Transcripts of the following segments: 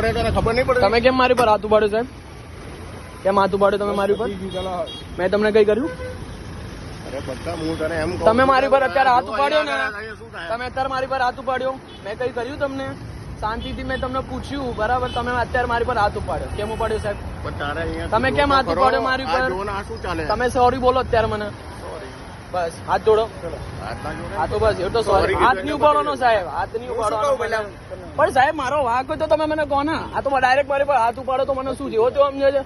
ખબર નહીં પડે. તમે કેમ મારી પર હાથ ઉપાડ્યો સાહેબ? કેમ હાથ ઉપાડ્યો તમે મારી પર? મેં તમને કઈ કર્યું? તમે મારી પર અત્યારે હાથ ઉપાડ્યો ને, તમે અત્યારે મારી પર હાથ ઉપાડ્યો, મેં કઈ કર્યું તમને? શાંતિથી મેં તમને પૂછ્યું, બરાબર? તમે અત્યારે મારી પર હાથ ઉપાડ્યો, કેમ ઉપાડ્યો સાહેબ? તમે કેમ હાથ ઉપાડ્યો મારી પર? તમે સોરી બોલો અત્યારે મને. બસ હાથ જોડો. હા તો બસ એવું તો સોરી. હાથ નહીં ઉપાડવાનો સાહેબ, હાથ નહીં ઉપાડવાનો. પણ સાહેબ મારો વાંક હોય તો તમે મને કહો ને. આ તો ડાયરેક્ટ મારી પર હાથ ઉપાડો તો મને શું જેવો તેવો સમજે છે?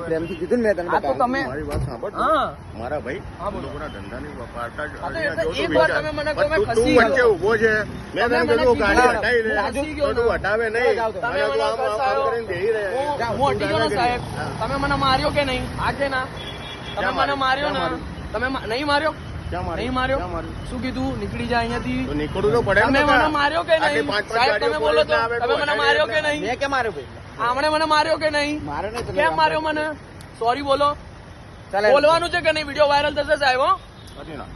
પ્રેમથી કીધું ને મેં આ તો તમે મારી વાત સાંભળ. હા મારા ભાઈ હા બોલો. લોકોના ધંધાની વાર્તા એક વાર તમે મને કહો મેં તું ખસી વચ્ચે ગયો. ઉભો છે. મેં તને કીધું ગાડી હટાવી દે. ખસી ગયો ને. તું હટાવે નહીં. તમે અને તું મને આમ ફસાયો. કરીને બેહી રહે. હું હટી ગયો ને સાહેબ. તમે મને માર્યો કે નહીં? આ કે ના? તમે મને માર્યો ને? તમે નહીં માર્યો? ક્યાં માર્યું? નહીં માર્યો? ક્યાં માર્યું? શું કીધું? નીકળી જાય અહીંયાથી. તો નીકળવું તો પડે ને તમે બકા. મને માર્યો કે આટલી નહીં? પાંચ સાહેબ ગાડીઓ તમે બોલો તો. પોલીસને આવે તમે મને માર્યો કે નહીં? મેં કેમ માર્યો ભાઈ? આમણે મને માર્યો કે નહીં? મારે નહીં તમે કેમ માર્યો મને? સોરી બોલો. બોલવાનું છે કે નહીં? વિડીયો વાયરલ થશે સાહેબ. હો નથી ના.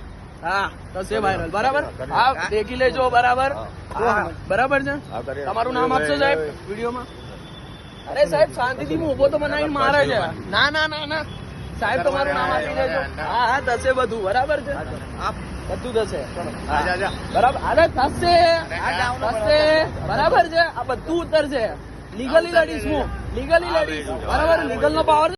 હા થશે વાયરલ. બરાબર? હા દેખી લેજો. બરાબર? હા બરાબર છે. હા, કરીએ. તમારું નામ આપશો સાહેબ વિડીયોમાં? અરે સાહેબ શાંતિથી હું ઉભો તો મને આવીને મારે છે. ના ના ના ના સાહેબ તમારું નામ આપી દેજો. હા હા થશે બધું. બરાબર છે? બધું થશે. જા, જા, જા. બરાબર? અરે થશે થશે. બરાબર છે? આ બધું ઉતરશે. લીગલી લડીશ હું. લીગલી લડીશ. બરાબર? લીગલ નો પાવર